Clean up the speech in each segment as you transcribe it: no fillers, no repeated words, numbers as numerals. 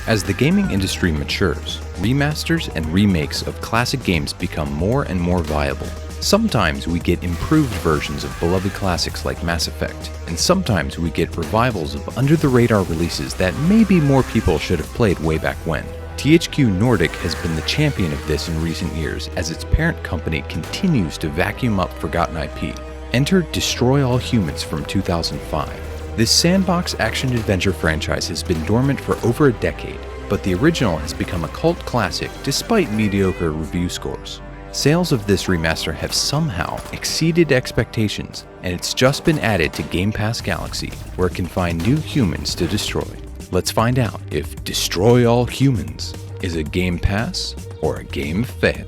As the gaming industry matures, remasters and remakes of classic games become more and more viable. Sometimes we get improved versions of beloved classics like Mass Effect, and sometimes we get revivals of under-the-radar releases that maybe more people should have played way back when. THQ Nordic has been the champion of this in recent years as its parent company continues to vacuum up forgotten IP. Enter Destroy All Humans from 2005. This Sandbox action-adventure franchise has been dormant for over a decade, but the original has become a cult classic despite mediocre review scores. Sales of this remaster have somehow exceeded expectations, and it's just been added to Game Pass Galaxy, where it can find new humans to destroy. Let's find out if Destroy All Humans is a Game Pass or a game fail.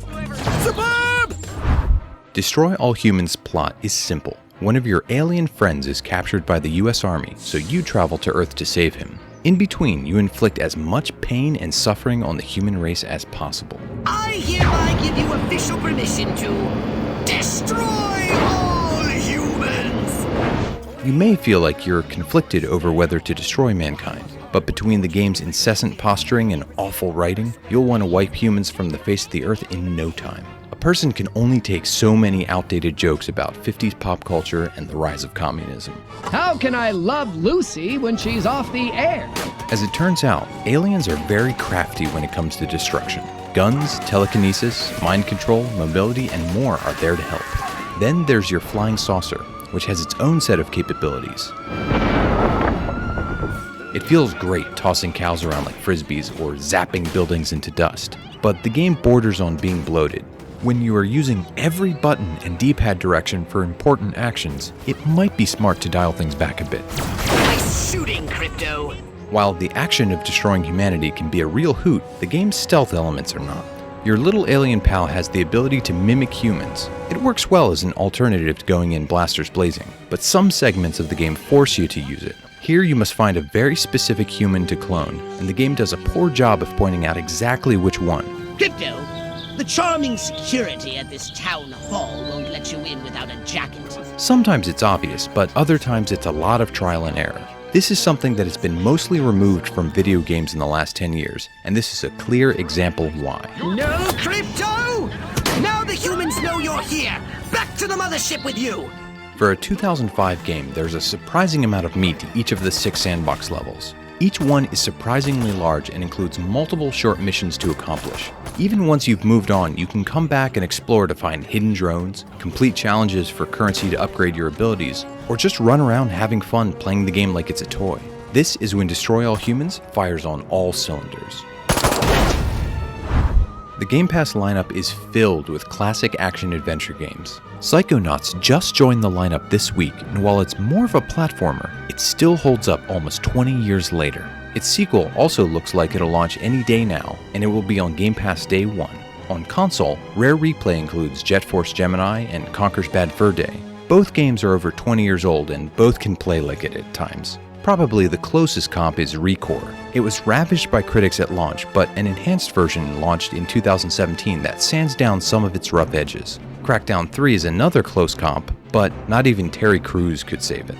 Suburb! Destroy All Humans' plot is simple. One of your alien friends is captured by the US Army, so you travel to Earth to save him. In between, you inflict as much pain and suffering on the human race as possible. I hereby give you official permission to destroy all humans! You may feel like you're conflicted over whether to destroy mankind, but between the game's incessant posturing and awful writing, you'll want to wipe humans from the face of the Earth in no time. A person can only take so many outdated jokes about 50s pop culture and the rise of communism. How can I love Lucy when she's off the air? As it turns out, aliens are very crafty when it comes to destruction. Guns, telekinesis, mind control, mobility, and more are there to help. Then there's your flying saucer, which has its own set of capabilities. It feels great tossing cows around like frisbees or zapping buildings into dust, but the game borders on being bloated. When you are using every button and D-pad direction for important actions, it might be smart to dial things back a bit. Nice shooting, Crypto! While the action of destroying humanity can be a real hoot, the game's stealth elements are not. Your little alien pal has the ability to mimic humans. It works well as an alternative to going in blasters blazing, but some segments of the game force you to use it. Here you must find a very specific human to clone, and the game does a poor job of pointing out exactly which one. Crypto! The charming security at this town hall won't let you in without a jacket. Sometimes it's obvious, but other times it's a lot of trial and error. This is something that has been mostly removed from video games in the last 10 years, and this is a clear example of why. No, Crypto! Now the humans know you're here! Back to the mothership with you! For a 2005 game, there's a surprising amount of meat to each of the 6 sandbox levels. Each one is surprisingly large and includes multiple short missions to accomplish. Even once you've moved on, you can come back and explore to find hidden drones, complete challenges for currency to upgrade your abilities, or just run around having fun playing the game like it's a toy. This is when Destroy All Humans fires on all cylinders. The Game Pass lineup is filled with classic action-adventure games. Psychonauts just joined the lineup this week, and while it's more of a platformer, it still holds up almost 20 years later. Its sequel also looks like it'll launch any day now, and it will be on Game Pass Day 1. On console, Rare Replay includes Jet Force Gemini and Conker's Bad Fur Day. Both games are over 20 years old, and both can play like it at times. Probably the closest comp is ReCore. It was ravished by critics at launch, but an enhanced version launched in 2017 that sands down some of its rough edges. Crackdown 3 is another close comp, but not even Terry Crews could save it.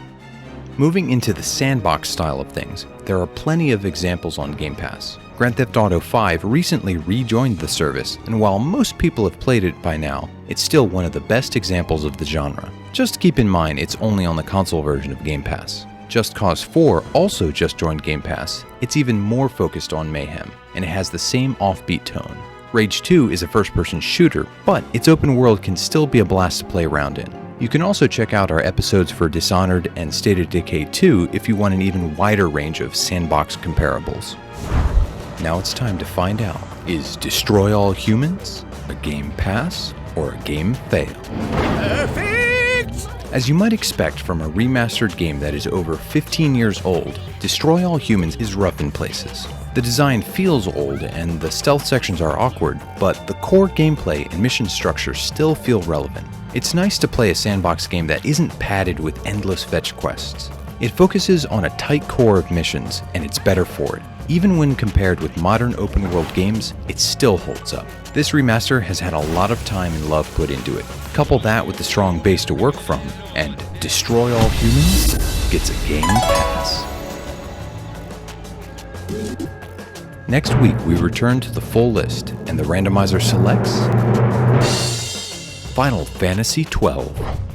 Moving into the sandbox style of things, there are plenty of examples on Game Pass. Grand Theft Auto 5 recently rejoined the service, and while most people have played it by now, it's still one of the best examples of the genre. Just keep in mind it's only on the console version of Game Pass. Just Cause 4 also just joined Game Pass. It's even more focused on mayhem, and it has the same offbeat tone. Rage 2 is a first-person shooter, but its open world can still be a blast to play around in. You can also check out our episodes for Dishonored and State of Decay 2 if you want an even wider range of sandbox comparables. Now it's time to find out, is Destroy All Humans a Game Pass or a game fail? Perfect! As you might expect from a remastered game that is over 15 years old, Destroy All Humans is rough in places. The design feels old and the stealth sections are awkward, but the core gameplay and mission structure still feel relevant. It's nice to play a sandbox game that isn't padded with endless fetch quests. It focuses on a tight core of missions, and it's better for it. Even when compared with modern open-world games, it still holds up. This remaster has had a lot of time and love put into it. Couple that with the strong base to work from, and Destroy All Humans gets a Game Pass. Next week, we return to the full list, and the randomizer selects Final Fantasy XII.